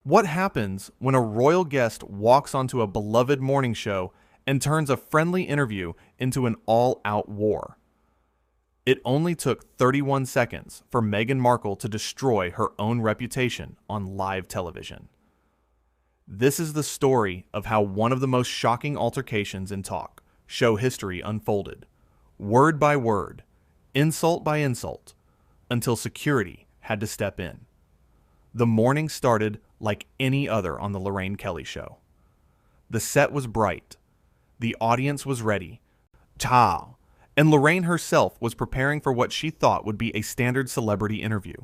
What happens when a royal guest walks onto a beloved morning show and turns a friendly interview into an all-out war? It only took 31 seconds for Meghan Markle to destroy her own reputation on live television. This is the story of how one of the most shocking altercations in talk show history unfolded, word by word, insult by insult, until security had to step in. The morning started like any other on the Lorraine Kelly show. The set was bright. The audience was ready. Ciao. And Lorraine herself was preparing for what she thought would be a standard celebrity interview.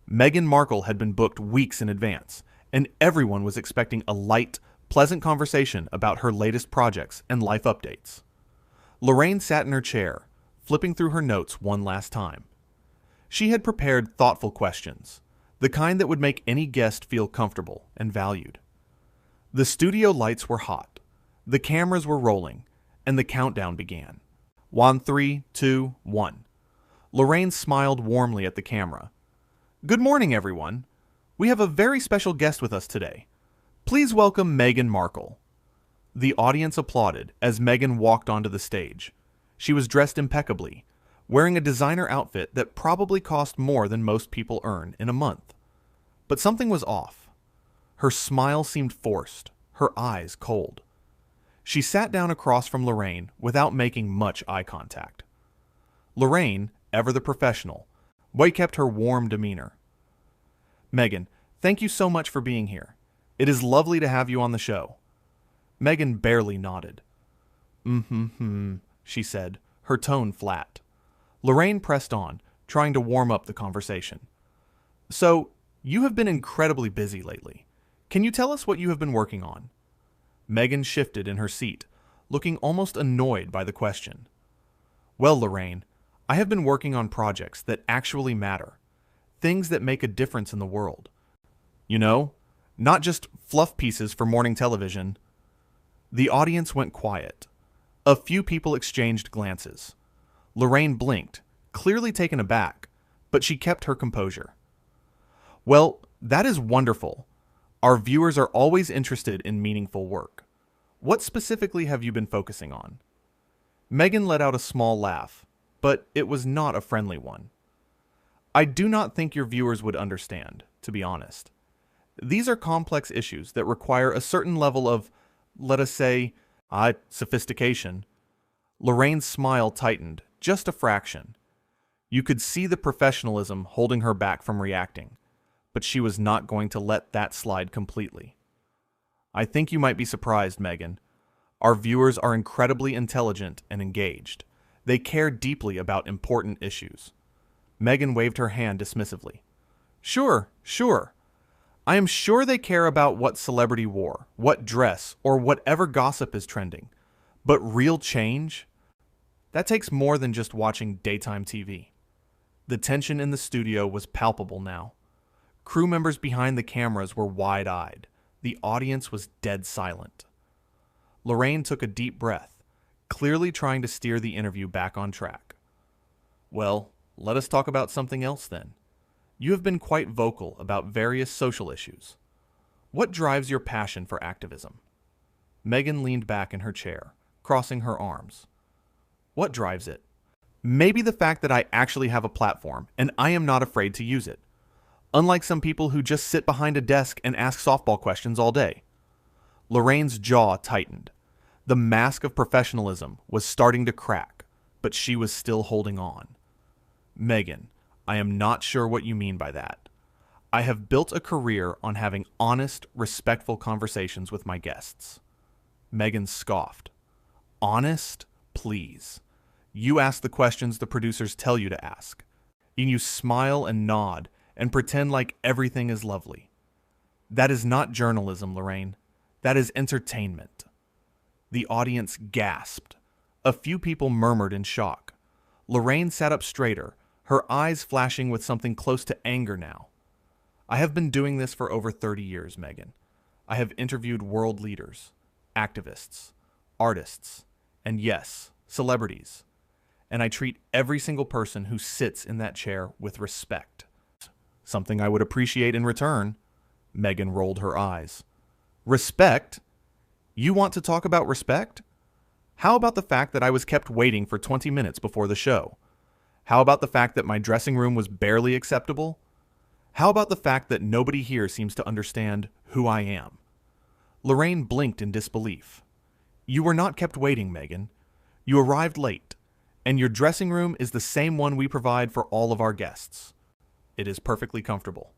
Meghan Markle had been booked weeks in advance, and everyone was expecting a light, pleasant conversation about her latest projects and life updates. Lorraine sat in her chair, flipping through her notes one last time. She had prepared thoughtful questions, the kind that would make any guest feel comfortable and valued. The studio lights were hot, the cameras were rolling, and the countdown began. 1, 3, 2, 1. Lorraine smiled warmly at the camera. Good morning, everyone. We have a very special guest with us today. Please welcome Meghan Markle. The audience applauded as Meghan walked onto the stage. She was dressed impeccably, wearing a designer outfit that probably cost more than most people earn in a month. But something was off. Her smile seemed forced, her eyes cold. She sat down across from Lorraine without making much eye contact. Lorraine, ever the professional, kept her warm demeanor. Meghan, thank you so much for being here. It is lovely to have you on the show. Meghan barely nodded. She said, her tone flat. Lorraine pressed on, trying to warm up the conversation. So, you have been incredibly busy lately. Can you tell us what you have been working on? Meghan shifted in her seat, looking almost annoyed by the question. Well, Lorraine, I have been working on projects that actually matter. Things that make a difference in the world. You know, not just fluff pieces for morning television. The audience went quiet. A few people exchanged glances. Lorraine blinked, clearly taken aback, but she kept her composure. Well, that is wonderful. Our viewers are always interested in meaningful work. What specifically have you been focusing on? Meghan let out a small laugh, but it was not a friendly one. I do not think your viewers would understand, to be honest. These are complex issues that require a certain level of, let us say, sophistication. Lorraine's smile tightened, just a fraction. You could see the professionalism holding her back from reacting, but she was not going to let that slide completely. I think you might be surprised, Meghan. Our viewers are incredibly intelligent and engaged. They care deeply about important issues. Meghan waved her hand dismissively. Sure. I am sure they care about what celebrity wore, what dress, or whatever gossip is trending. But real change? That takes more than just watching daytime TV. The tension in the studio was palpable now. Crew members behind the cameras were wide-eyed. The audience was dead silent. Lorraine took a deep breath, clearly trying to steer the interview back on track. Well, let us talk about something else then. You have been quite vocal about various social issues. What drives your passion for activism? Meghan leaned back in her chair, crossing her arms. What drives it? Maybe the fact that I actually have a platform and I am not afraid to use it. Unlike some people who just sit behind a desk and ask softball questions all day. Lorraine's jaw tightened. The mask of professionalism was starting to crack, but she was still holding on. Meghan, I am not sure what you mean by that. I have built a career on having honest, respectful conversations with my guests. Meghan scoffed. Honest? Please. You ask the questions the producers tell you to ask. And you smile and nod and pretend like everything is lovely. That is not journalism, Lorraine. That is entertainment. The audience gasped. A few people murmured in shock. Lorraine sat up straighter, her eyes flashing with something close to anger now. I have been doing this for over 30 years, Meghan. I have interviewed world leaders, activists, artists, and yes, celebrities. And I treat every single person who sits in that chair with respect. Something I would appreciate in return. Meghan rolled her eyes. Respect? You want to talk about respect? How about the fact that I was kept waiting for 20 minutes before the show? How about the fact that my dressing room was barely acceptable? How about the fact that nobody here seems to understand who I am? Lorraine blinked in disbelief. You were not kept waiting, Meghan. You arrived late, and your dressing room is the same one we provide for all of our guests. It is perfectly comfortable.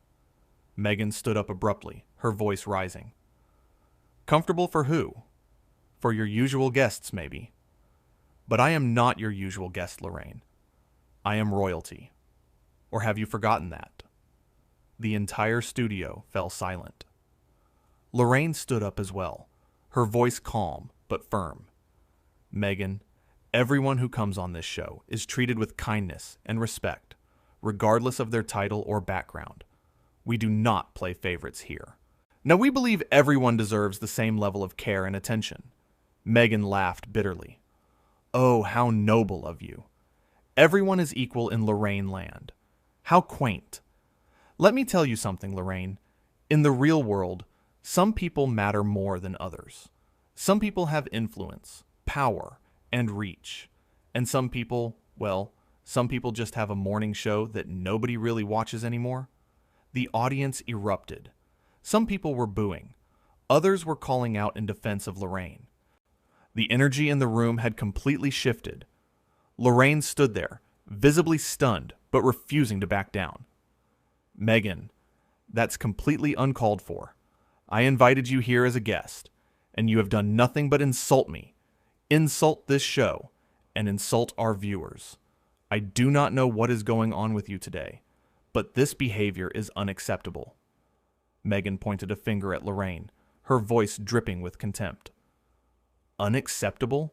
Meghan stood up abruptly, her voice rising. Comfortable for who? For your usual guests, maybe. But I am not your usual guest, Lorraine. I am royalty. Or have you forgotten that? The entire studio fell silent. Lorraine stood up as well, her voice calm but firm. Meghan, everyone who comes on this show is treated with kindness and respect, regardless of their title or background. We do not play favorites here. Now, we believe everyone deserves the same level of care and attention. Meghan laughed bitterly. Oh, how noble of you. Everyone is equal in Lorraine land. How quaint. Let me tell you something, Lorraine. In the real world, some people matter more than others. Some people have influence, power, and reach. And some people, well, some people just have a morning show that nobody really watches anymore. The audience erupted. Some people were booing. Others were calling out in defense of Lorraine. The energy in the room had completely shifted. Lorraine stood there, visibly stunned, but refusing to back down. Meghan, that's completely uncalled for. I invited you here as a guest, and you have done nothing but insult me, insult this show, and insult our viewers. I do not know what is going on with you today, but this behavior is unacceptable. Meghan pointed a finger at Lorraine, her voice dripping with contempt. Unacceptable?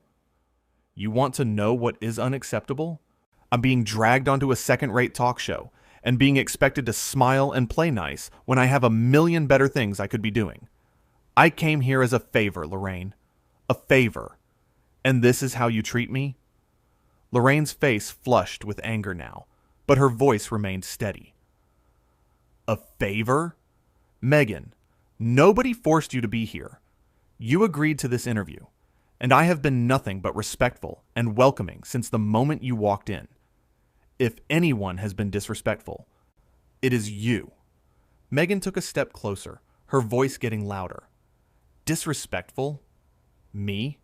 You want to know what is unacceptable? I'm being dragged onto a second-rate talk show and being expected to smile and play nice when I have a million better things I could be doing. I came here as a favor, Lorraine. A favor. And this is how you treat me? Lorraine's face flushed with anger now, but her voice remained steady. A favor? Meghan, nobody forced you to be here. You agreed to this interview, and I have been nothing but respectful and welcoming since the moment you walked in. If anyone has been disrespectful, it is you. Meghan took a step closer, her voice getting louder. Disrespectful? Me?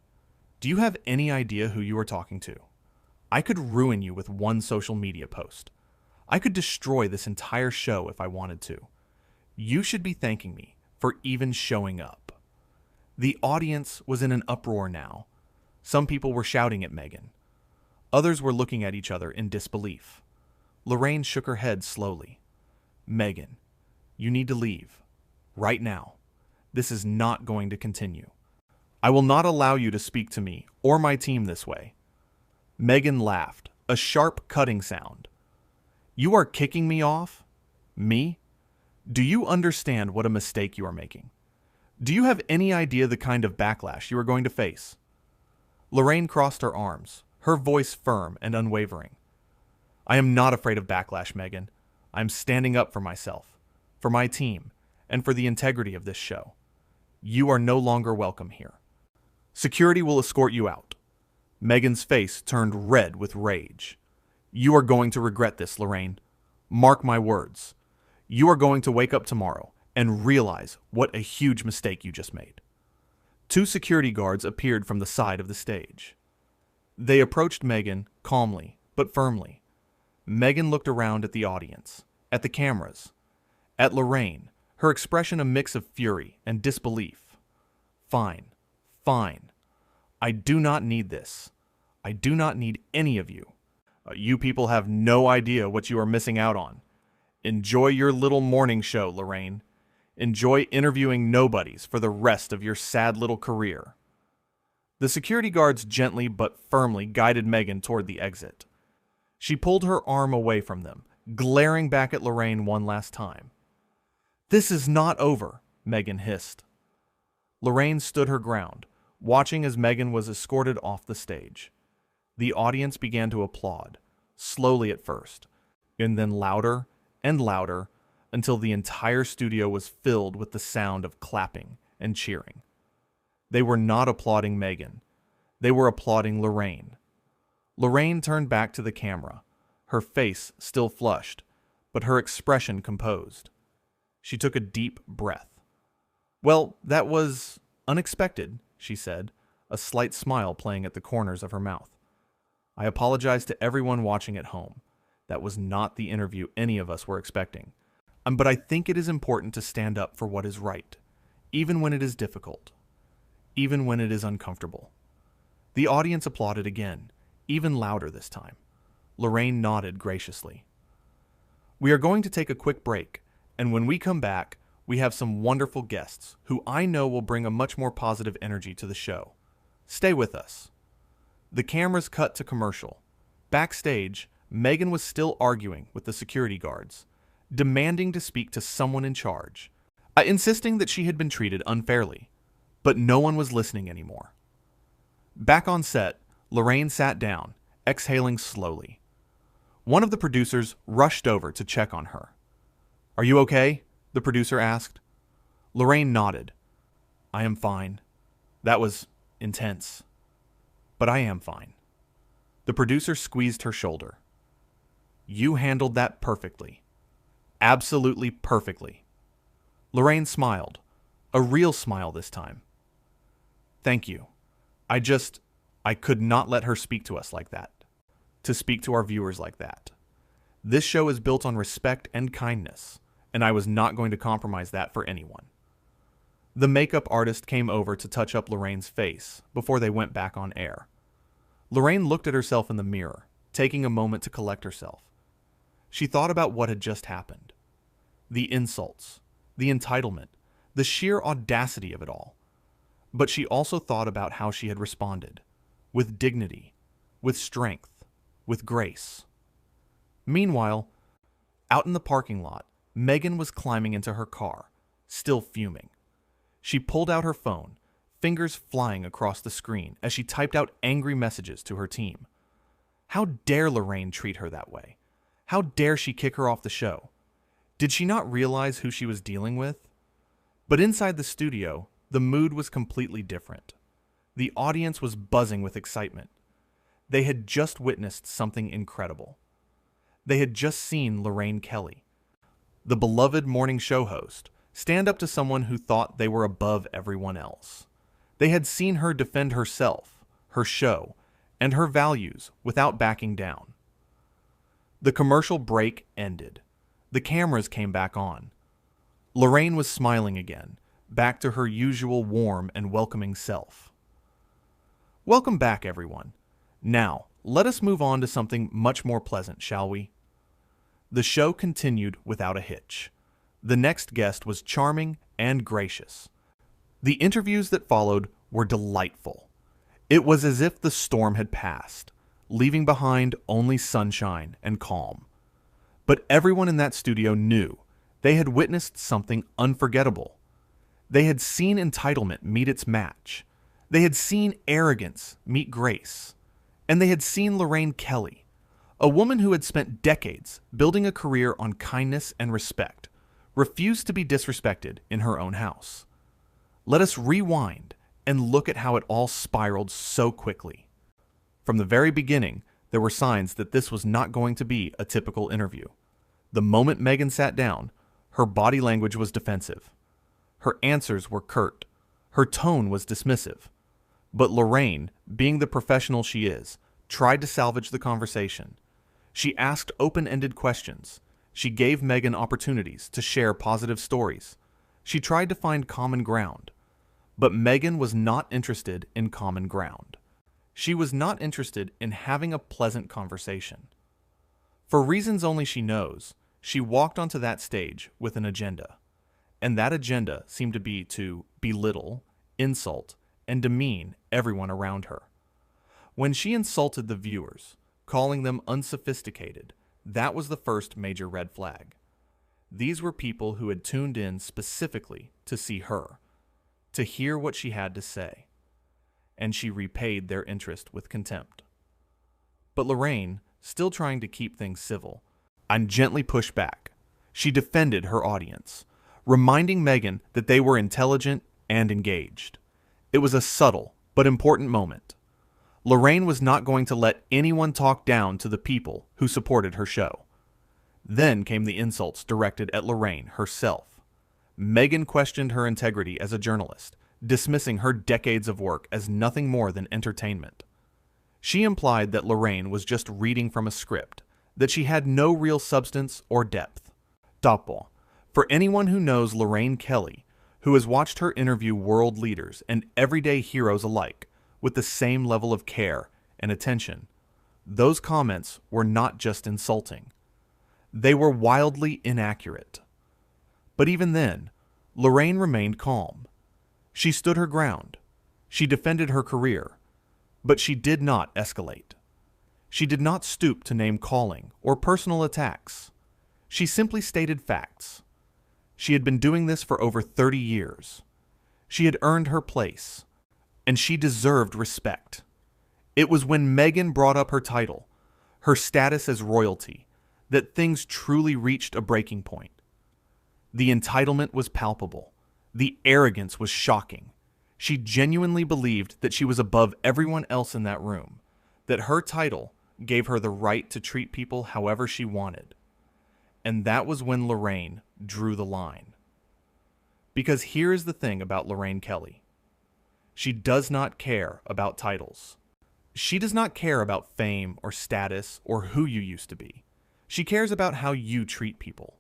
Do you have any idea who you are talking to? I could ruin you with one social media post. I could destroy this entire show if I wanted to. You should be thanking me for even showing up. The audience was in an uproar now. Some people were shouting at Meghan. Others were looking at each other in disbelief. Lorraine shook her head slowly. Meghan, you need to leave. Right now. This is not going to continue. I will not allow you to speak to me or my team this way. Meghan laughed, a sharp cutting sound. You are kicking me off? Me? Do you understand what a mistake you are making? Do you have any idea the kind of backlash you are going to face? Lorraine crossed her arms, her voice firm and unwavering. I am not afraid of backlash, Meghan. I am standing up for myself, for my team, and for the integrity of this show. You are no longer welcome here. Security will escort you out. Meghan's face turned red with rage. You are going to regret this, Lorraine. Mark my words. You are going to wake up tomorrow and realize what a huge mistake you just made. 2 security guards appeared from the side of the stage. They approached Meghan calmly but firmly. Meghan looked around at the audience, at the cameras, at Lorraine, her expression a mix of fury and disbelief. Fine, fine. I do not need this. I do not need any of you. You people have no idea what you are missing out on. Enjoy your little morning show, Lorraine. Enjoy interviewing nobodies for the rest of your sad little career. The security guards gently but firmly guided Meghan toward the exit. She pulled her arm away from them, glaring back at Lorraine one last time. This is not over, Meghan hissed. Lorraine stood her ground, watching as Meghan was escorted off the stage. The audience began to applaud, slowly at first, and then louder and louder, until the entire studio was filled with the sound of clapping and cheering. They were not applauding Meghan. They were applauding Lorraine. Lorraine turned back to the camera, her face still flushed, but her expression composed. She took a deep breath. "Well, that was unexpected," she said, a slight smile playing at the corners of her mouth. "I apologize to everyone watching at home. That was not the interview any of us were expecting. But I think it is important to stand up for what is right, even when it is difficult, even when it is uncomfortable." The audience applauded again, even louder this time. Lorraine nodded graciously. "We are going to take a quick break, and when we come back, we have some wonderful guests who I know will bring a much more positive energy to the show. Stay with us." The cameras cut to commercial. Backstage, Meghan was still arguing with the security guards, demanding to speak to someone in charge, insisting that she had been treated unfairly. But no one was listening anymore. Back on set, Lorraine sat down, exhaling slowly. One of the producers rushed over to check on her. "Are you okay?" the producer asked. Lorraine nodded. "I am fine. That was intense. But I am fine." The producer squeezed her shoulder. "You handled that perfectly. Absolutely perfectly." Lorraine smiled, a real smile this time. "Thank you. I could not let her speak to us like that. To speak to our viewers like that. This show is built on respect and kindness, and I was not going to compromise that for anyone." The makeup artist came over to touch up Lorraine's face before they went back on air. Lorraine looked at herself in the mirror, taking a moment to collect herself. She thought about what had just happened. The insults, the entitlement, the sheer audacity of it all. But she also thought about how she had responded, with dignity, with strength, with grace. Meanwhile, out in the parking lot, Meghan was climbing into her car, still fuming. She pulled out her phone, fingers flying across the screen as she typed out angry messages to her team. How dare Lorraine treat her that way? How dare she kick her off the show? Did she not realize who she was dealing with? But inside the studio, the mood was completely different. The audience was buzzing with excitement. They had just witnessed something incredible. They had just seen Lorraine Kelly, the beloved morning show host, stand up to someone who thought they were above everyone else. They had seen her defend herself, her show, and her values without backing down. The commercial break ended. The cameras came back on. Lorraine was smiling again, back to her usual warm and welcoming self. "Welcome back, everyone. Now, let us move on to something much more pleasant, shall we?" The show continued without a hitch. The next guest was charming and gracious. The interviews that followed were delightful. It was as if the storm had passed, leaving behind only sunshine and calm. But everyone in that studio knew they had witnessed something unforgettable. They had seen entitlement meet its match. They had seen arrogance meet grace. And they had seen Lorraine Kelly, a woman who had spent decades building a career on kindness and respect, refused to be disrespected in her own house. Let us rewind and look at how it all spiraled so quickly. From the very beginning, there were signs that this was not going to be a typical interview. The moment Meghan sat down, her body language was defensive. Her answers were curt. Her tone was dismissive. But Lorraine, being the professional she is, tried to salvage the conversation. She asked open-ended questions. She gave Meghan opportunities to share positive stories. She tried to find common ground. But Meghan was not interested in common ground. She was not interested in having a pleasant conversation. For reasons only she knows, she walked onto that stage with an agenda. And that agenda seemed to be to belittle, insult, and demean everyone around her. When she insulted the viewers, calling them unsophisticated, that was the first major red flag. These were people who had tuned in specifically to see her, to hear what she had to say, and she repaid their interest with contempt. But Lorraine, still trying to keep things civil, gently pushed back. She defended her audience, reminding Meghan that they were intelligent and engaged. It was a subtle but important moment. Lorraine was not going to let anyone talk down to the people who supported her show. Then came the insults directed at Lorraine herself. Meghan questioned her integrity as a journalist, dismissing her decades of work as nothing more than entertainment. She implied that Lorraine was just reading from a script, that she had no real substance or depth. Doppel. For anyone who knows Lorraine Kelly, who has watched her interview world leaders and everyday heroes alike with the same level of care and attention, those comments were not just insulting. They were wildly inaccurate. But even then, Lorraine remained calm. She stood her ground. She defended her career. But she did not escalate. She did not stoop to name-calling or personal attacks. She simply stated facts. She had been doing this for over 30 years. She had earned her place, and she deserved respect. It was when Meghan brought up her title, her status as royalty, that things truly reached a breaking point. The entitlement was palpable. The arrogance was shocking. She genuinely believed that she was above everyone else in that room, that her title gave her the right to treat people however she wanted. And that was when Lorraine drew the line. Because here is the thing about Lorraine Kelly. She does not care about titles. She does not care about fame or status or who you used to be. She cares about how you treat people.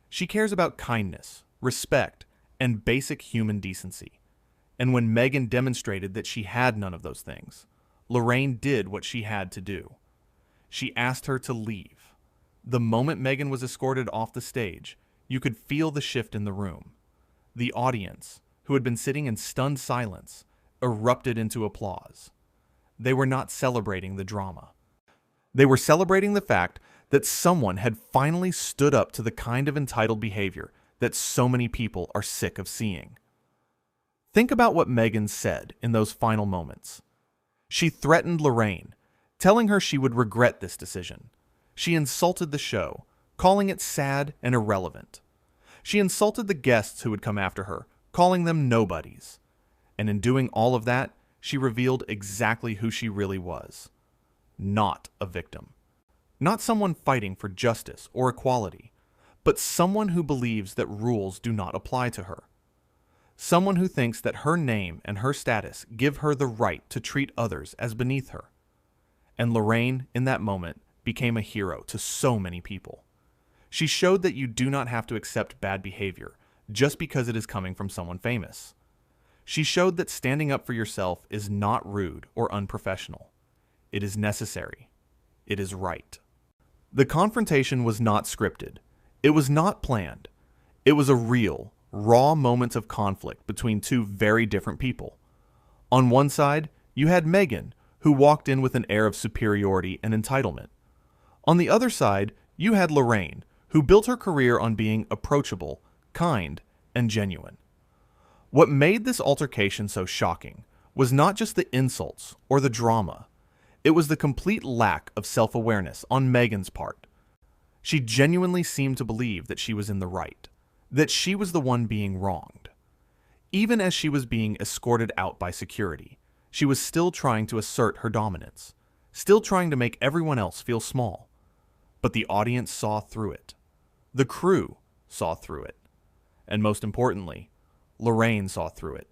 She cares about kindness, respect, and basic human decency. And when Meghan demonstrated that she had none of those things, Lorraine did what she had to do. She asked her to leave. The moment Meghan was escorted off the stage, you could feel the shift in the room. The audience, who had been sitting in stunned silence, erupted into applause. They were not celebrating the drama. They were celebrating the fact that someone had finally stood up to the kind of entitled behavior that so many people are sick of seeing. Think about what Meghan said in those final moments. She threatened Lorraine, telling her she would regret this decision. She insulted the show, calling it sad and irrelevant. She insulted the guests who would come after her, calling them nobodies. And in doing all of that, she revealed exactly who she really was. Not a victim. Not someone fighting for justice or equality, but someone who believes that rules do not apply to her. Someone who thinks that her name and her status give her the right to treat others as beneath her. And Lorraine, in that moment, became a hero to so many people. She showed that you do not have to accept bad behavior just because it is coming from someone famous. She showed that standing up for yourself is not rude or unprofessional. It is necessary. It is right. The confrontation was not scripted. It was not planned. It was a real, raw moment of conflict between two very different people. On one side, you had Meghan, who walked in with an air of superiority and entitlement. On the other side, you had Lorraine, who built her career on being approachable, kind, and genuine. What made this altercation so shocking was not just the insults or the drama. It was the complete lack of self-awareness on Meghan's part. She genuinely seemed to believe that she was in the right, that she was the one being wronged. Even as she was being escorted out by security, she was still trying to assert her dominance, still trying to make everyone else feel small. But the audience saw through it. The crew saw through it. And most importantly, Lorraine saw through it.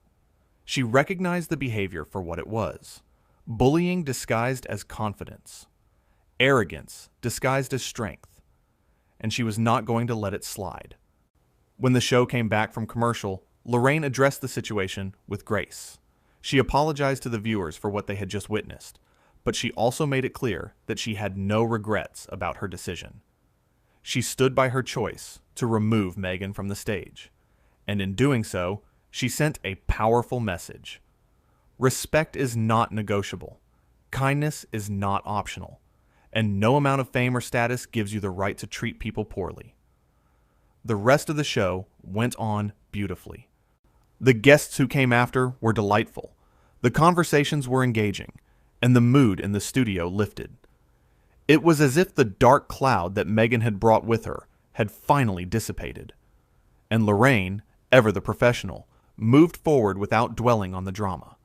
She recognized the behavior for what it was. Bullying disguised as confidence. Arrogance disguised as strength. And she was not going to let it slide. When the show came back from commercial, Lorraine addressed the situation with grace. She apologized to the viewers for what they had just witnessed, but she also made it clear that she had no regrets about her decision. She stood by her choice to remove Meghan from the stage, and in doing so, she sent a powerful message. Respect is not negotiable. Kindness is not optional, and no amount of fame or status gives you the right to treat people poorly. The rest of the show went on beautifully. The guests who came after were delightful. The conversations were engaging, and the mood in the studio lifted. It was as if the dark cloud that Meghan had brought with her had finally dissipated. And Lorraine, ever the professional, moved forward without dwelling on the drama.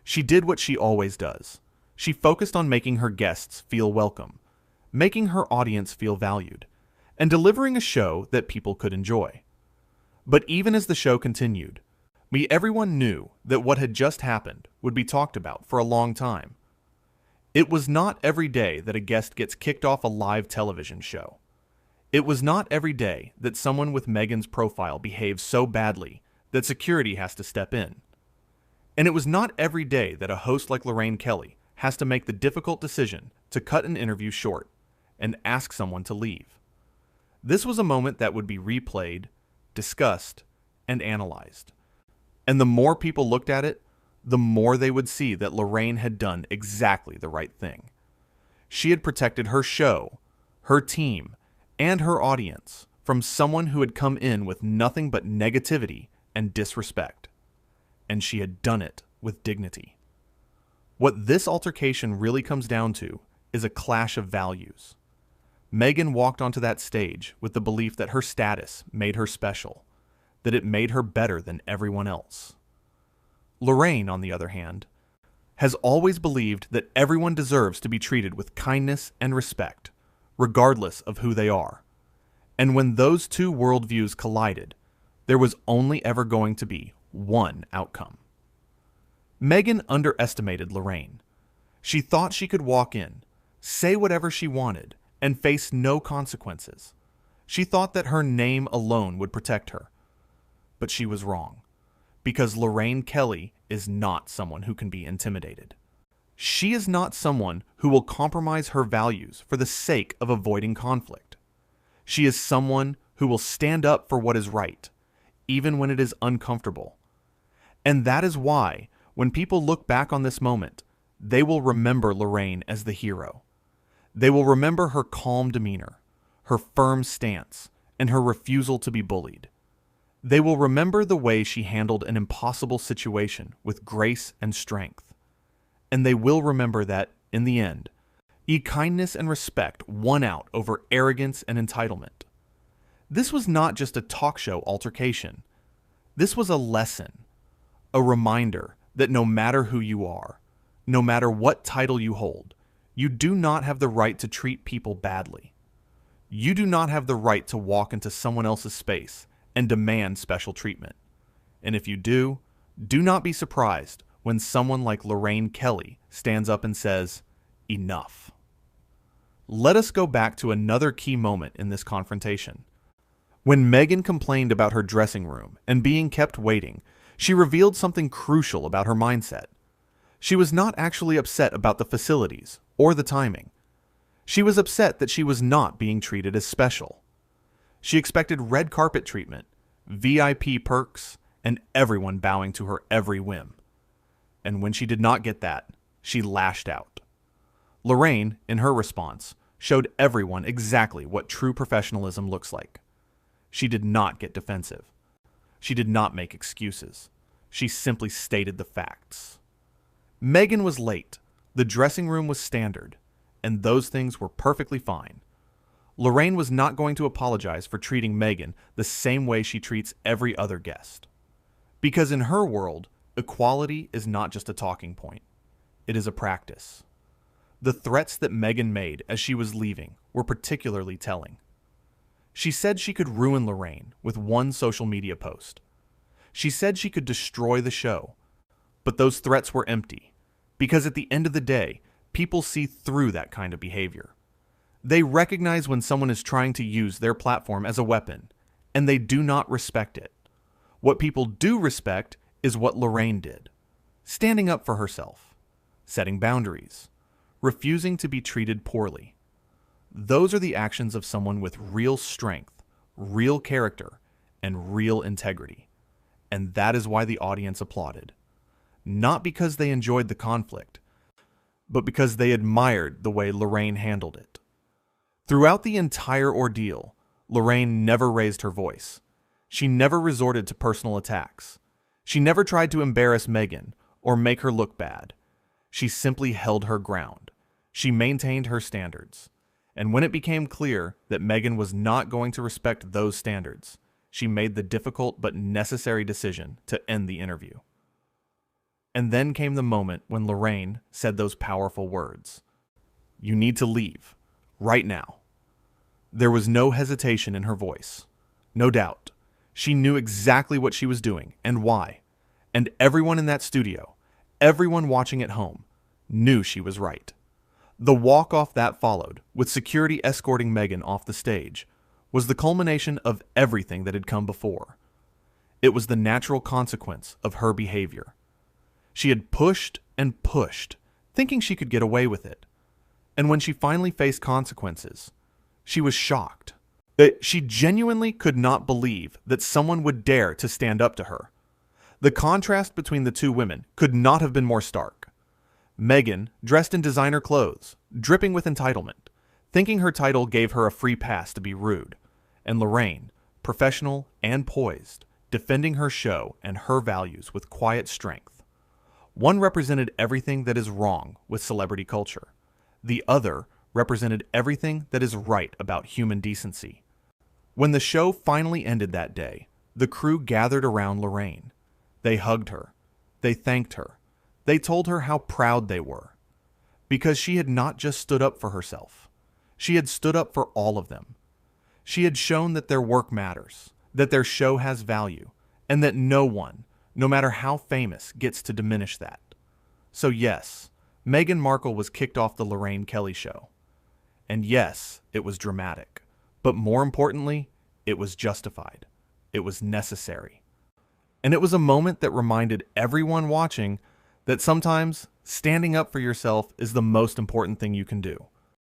She did what she always does. She focused on making her guests feel welcome, making her audience feel valued, and delivering a show that people could enjoy. But even as the show continued, everyone knew that what had just happened would be talked about for a long time. It was not every day that a guest gets kicked off a live television show. It was not every day that someone with Meghan's profile behaves so badly that security has to step in. And it was not every day that a host like Lorraine Kelly has to make the difficult decision to cut an interview short and ask someone to leave. This was a moment that would be replayed, discussed, and analyzed. And the more people looked at it, the more they would see that Lorraine had done exactly the right thing. She had protected her show, her team, and her audience from someone who had come in with nothing but negativity and disrespect. And she had done it with dignity. What this altercation really comes down to is a clash of values. Meghan walked onto that stage with the belief that her status made her special, that it made her better than everyone else. Lorraine, on the other hand, has always believed that everyone deserves to be treated with kindness and respect, regardless of who they are. And when those two worldviews collided, there was only ever going to be one outcome. Meghan underestimated Lorraine. She thought she could walk in, say whatever she wanted, and face no consequences. She thought that her name alone would protect her. But she was wrong, because Lorraine Kelly is not someone who can be intimidated. She is not someone who will compromise her values for the sake of avoiding conflict. She is someone who will stand up for what is right, even when it is uncomfortable. And that is why, when people look back on this moment, they will remember Lorraine as the hero. They will remember her calm demeanor, her firm stance, and her refusal to be bullied. They will remember the way she handled an impossible situation with grace and strength. And they will remember that, in the end, kindness and respect won out over arrogance and entitlement. This was not just a talk show altercation. This was a lesson, a reminder that no matter who you are, no matter what title you hold, you do not have the right to treat people badly. You do not have the right to walk into someone else's space and demand special treatment. And if you do not be surprised when someone like Lorraine Kelly stands up and says, "Enough." Let us go back to another key moment in this confrontation. When Meghan complained about her dressing room and being kept waiting, she revealed something crucial about her mindset. She was not actually upset about the facilities or the timing. She was upset that she was not being treated as special. She expected red carpet treatment, VIP perks, and everyone bowing to her every whim. And when she did not get that, she lashed out. Lorraine, in her response, showed everyone exactly what true professionalism looks like. She did not get defensive. She did not make excuses. She simply stated the facts. Meghan was late, the dressing room was standard, and those things were perfectly fine. Lorraine was not going to apologize for treating Meghan the same way she treats every other guest. Because in her world, equality is not just a talking point. It is a practice. The threats that Meghan made as she was leaving were particularly telling. She said she could ruin Lorraine with one social media post. She said she could destroy the show. But those threats were empty, because at the end of the day, people see through that kind of behavior. They recognize when someone is trying to use their platform as a weapon, and they do not respect it. What people do respect is what Lorraine did. Standing up for herself, setting boundaries, refusing to be treated poorly. Those are the actions of someone with real strength, real character, and real integrity. And that is why the audience applauded. Not because they enjoyed the conflict, but because they admired the way Lorraine handled it. Throughout the entire ordeal, Lorraine never raised her voice. She never resorted to personal attacks. She never tried to embarrass Meghan or make her look bad. She simply held her ground. She maintained her standards. And when it became clear that Meghan was not going to respect those standards, she made the difficult but necessary decision to end the interview. And then came the moment when Lorraine said those powerful words. "You need to leave, right now." There was no hesitation in her voice. No doubt. She knew exactly what she was doing and why. And everyone in that studio, everyone watching at home, knew she was right. The walk-off that followed, with security escorting Meghan off the stage, was the culmination of everything that had come before. It was the natural consequence of her behavior. She had pushed and pushed, thinking she could get away with it. And when she finally faced consequences, she was shocked. That she genuinely could not believe that someone would dare to stand up to her. The contrast between the two women could not have been more stark. Meghan, dressed in designer clothes, dripping with entitlement, thinking her title gave her a free pass to be rude, and Lorraine, professional and poised, defending her show and her values with quiet strength. One represented everything that is wrong with celebrity culture. The other represented everything that is right about human decency. When the show finally ended that day, the crew gathered around Lorraine. They hugged her. They thanked her. They told her how proud they were. Because she had not just stood up for herself. She had stood up for all of them. She had shown that their work matters, that their show has value, and that no one, no matter how famous, gets to diminish that. So yes, Meghan Markle was kicked off the Lorraine Kelly show. And yes, it was dramatic. But more importantly, it was justified. It was necessary. And it was a moment that reminded everyone watching that sometimes standing up for yourself is the most important thing you can do.